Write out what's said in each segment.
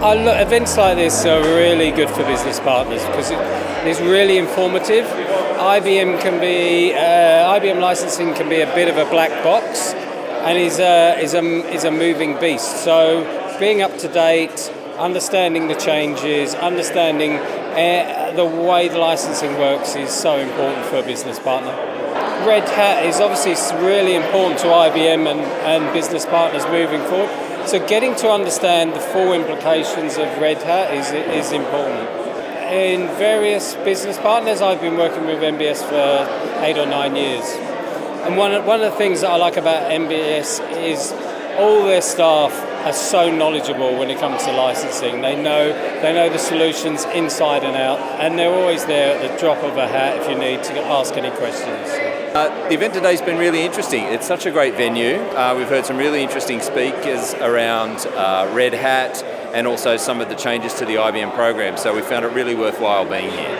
Events like this are really good for business partners because it's really informative. IBM licensing can be a bit of a black box, and is a moving beast. So being up to date, understanding the changes, understanding the way the licensing works is so important for a business partner. Red Hat is obviously really important to IBM and business partners moving forward. So getting to understand the full implications of Red Hat is important. In various business partners, I've been working with MBS for 8 or 9 years. And one of the things that I like about MBS is all their staff are so knowledgeable when it comes to licensing. They know the solutions inside and out, and they're always there at the drop of a hat if you need to ask any questions. The event today has been really interesting. It's such a great venue. We've heard some really interesting speakers around Red Hat and also some of the changes to the IBM program, so we found it really worthwhile being here.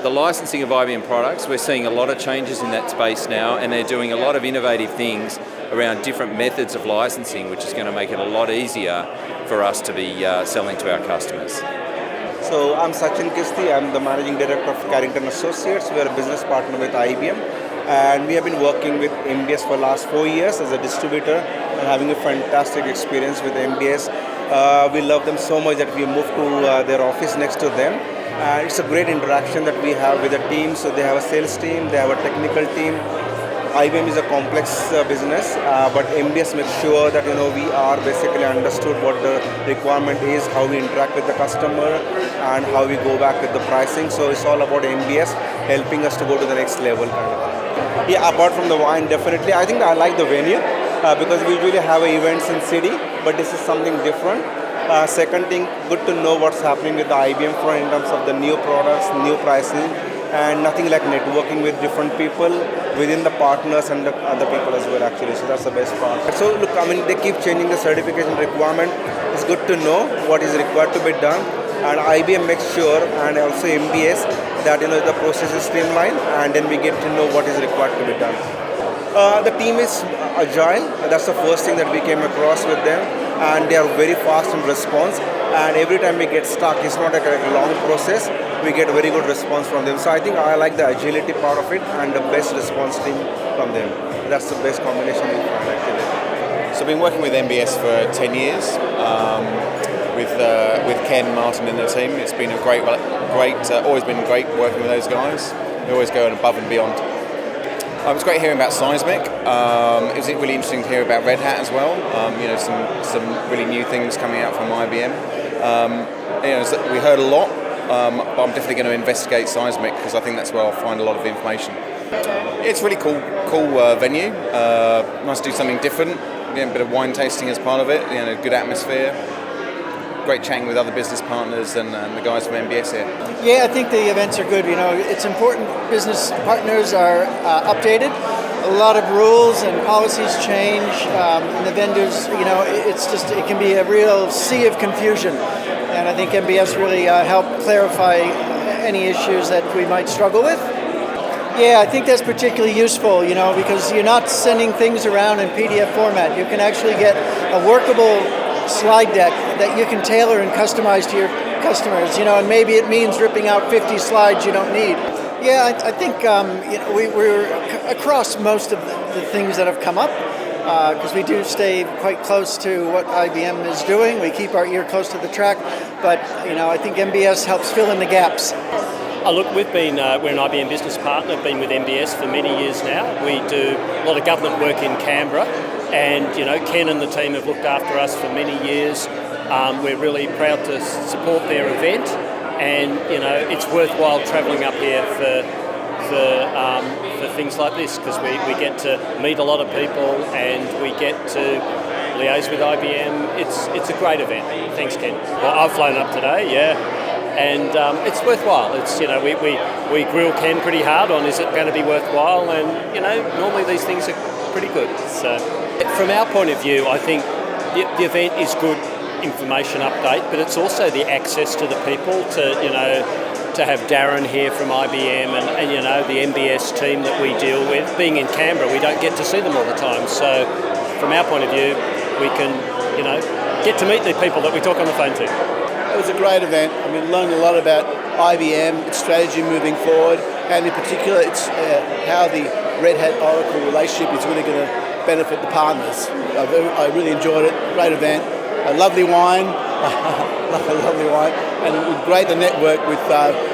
The licensing of IBM products, we're seeing a lot of changes in that space now, and they're doing a lot of innovative things around different methods of licensing, which is going to make it a lot easier for us to be selling to our customers. So I'm Sachin Kisti, I'm the Managing Director of Carrington Associates. We're a business partner with IBM, and we have been working with MBS for the last 4 years as a distributor and having a fantastic experience with MBS. We love them so much that we moved to their office next to them. It's a great interaction that we have with the team. So they have a sales team, they have a technical team. IBM is a complex business, but MBS makes sure that we are basically understood what the requirement is, how we interact with the customer, and how we go back with the pricing. So it's all about MBS helping us to go to the next level, kind of. Yeah, apart from the wine, definitely. I think I like the venue because we usually have events in city, but this is something different. Second thing, good to know what's happening with the IBM front in terms of the new products, new pricing, and nothing like networking with different people within the partners and the other people as well, actually. So that's the best part. So look, they keep changing the certification requirement. It's good to know what is required to be done, and IBM makes sure, and also MBS, that the process is streamlined, and then we get to know what is required to be done. The team is agile. That's the first thing that we came across with them, and they are very fast in response. And every time we get stuck, it's not like a long process. We get very good response from them. So I think I like the agility part of it and the best response team from them. That's the best combination we find, actually. So I've been working with MBS for 10 years with Ken, Martin and the team. It's been always been great working with those guys. They always go above and beyond. It was great hearing about Seismic. It was really interesting to hear about Red Hat as well. Some really new things coming out from IBM. We heard a lot, but I'm definitely going to investigate Seismic because I think that's where I'll find a lot of information. It's really cool venue. Nice to do something different. A bit of wine tasting as part of it. Good atmosphere. Great chatting with other business partners and the guys from MBS here. Yeah, I think the events are good. It's important business partners are updated. A lot of rules and policies change, and the vendors, it can be a real sea of confusion. And I think MBS really helped clarify any issues that we might struggle with. Yeah, I think that's particularly useful, because you're not sending things around in PDF format. You can actually get a workable slide deck that you can tailor and customize to your customers, and maybe it means ripping out 50 slides you don't need. Yeah, I think we're across most of the things that have come up because we do stay quite close to what IBM is doing. We keep our ear close to the track, but I think MBS helps fill in the gaps. Look, we're an IBM business partner, been with MBS for many years now. We do a lot of government work in Canberra, and Ken and the team have looked after us for many years. We're really proud to support their event, and it's worthwhile travelling up here for things like this because we get to meet a lot of people and we get to liaise with IBM. It's a great event. Thanks, Ken. Well, I've flown up today, yeah. And it's worthwhile. It's we grill Ken pretty hard on is it going to be worthwhile, and normally these things are pretty good. So from our point of view, I think the event is good information update, but it's also the access to the people to have Darren here from IBM and the MBS team that we deal with. Being in Canberra, we don't get to see them all the time. So from our point of view, we can get to meet the people that we talk on the phone to. It was a great event. I mean, learned a lot about IBM, its strategy moving forward, and in particular, it's how the Red Hat Oracle relationship is really going to benefit the partners. I really enjoyed it. Great event. A lovely wine, lovely wine, and it was great to network with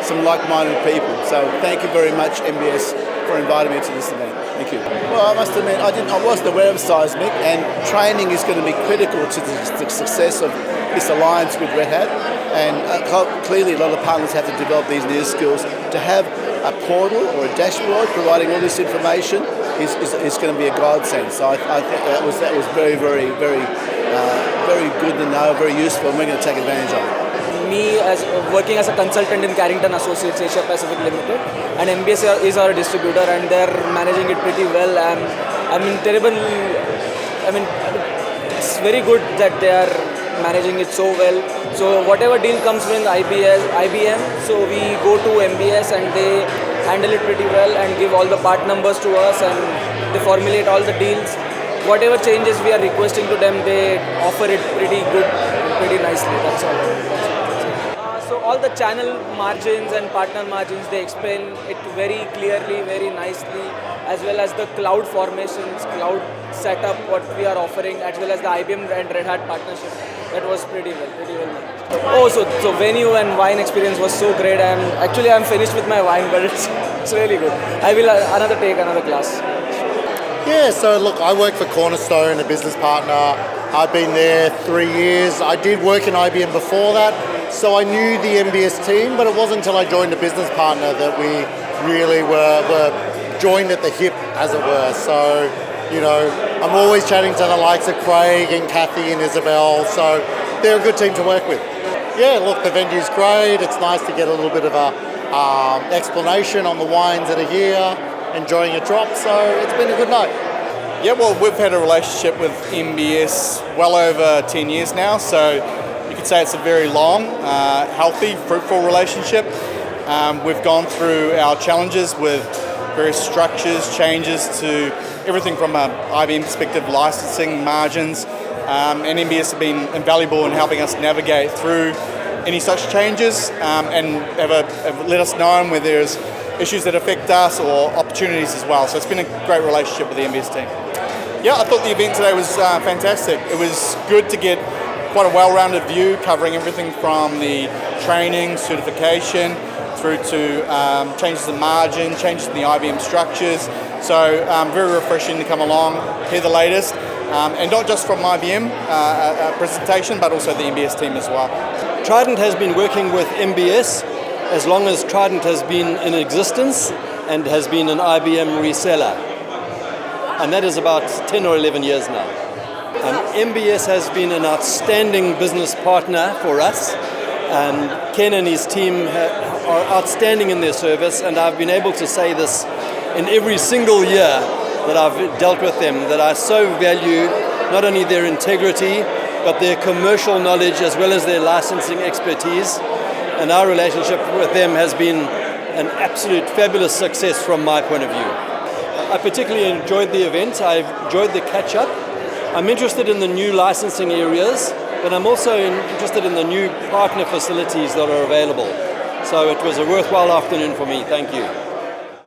some like-minded people. So thank you very much, MBS, for inviting me to this event. Thank you. Well, I must admit, I wasn't aware of Seismic, and training is going to be critical to the success of this alliance with Red Hat. And clearly, a lot of partners have to develop these new skills. To have a portal or a dashboard providing all this information is going to be a godsend. So I think that was very, very, very, very good to know, very useful, and we're going to take advantage of it. Me as working as a consultant in Carrington Associates Asia Pacific Limited, and MBS is our distributor, and they're managing it pretty well. It's very good that they are managing it so well. So whatever deal comes with IBM, so we go to MBS and they handle it pretty well and give all the part numbers to us, and they formulate all the deals. Whatever changes we are requesting to them, they offer it pretty good, pretty nicely. That's all. So all the channel margins and partner margins, they explain it very clearly, very nicely, as well as the cloud formations, cloud setup, what we are offering, as well as the IBM and Red Hat partnership. That was pretty well managed. Oh, so venue and wine experience was so great. I'm finished with my wine, but it's really good. I will take another class. Yeah, so look, I work for Cornerstone, a business partner. I've been there 3 years. I did work in IBM before that, so I knew the MBS team, but it wasn't until I joined a business partner that we really were joined at the hip, as it were. So, I'm always chatting to the likes of Craig and Kathy and Isabel, so they're a good team to work with. Yeah, look, the venue's great. It's nice to get a little bit of a explanation on the wines that are here, enjoying a drop, so it's been a good night. Yeah, well, we've had a relationship with MBS well over 10 years now, so you could say it's a very long, healthy, fruitful relationship. We've gone through our challenges with various structures, changes to everything from an IBM perspective, licensing, margins, and MBS have been invaluable in helping us navigate through any such changes and have let us know where there's issues that affect us or opportunities as well. So it's been a great relationship with the MBS team. Yeah, I thought the event today was fantastic. It was good to get quite a well-rounded view covering everything from the training, certification, through to changes in margin, changes in the IBM structures. So very refreshing to come along, hear the latest, and not just from IBM presentation, but also the MBS team as well. Trident has been working with MBS as long as Trident has been in existence and has been an IBM reseller. And that is about 10 or 11 years now. MBS has been an outstanding business partner for us. Ken and his team are outstanding in their service, and I've been able to say this in every single year that I've dealt with them, that I so value not only their integrity, but their commercial knowledge as well as their licensing expertise. And our relationship with them has been an absolute fabulous success from my point of view. I particularly enjoyed the event. I've enjoyed the catch-up. I'm interested in the new licensing areas, but I'm also interested in the new partner facilities that are available. So it was a worthwhile afternoon for me. Thank you.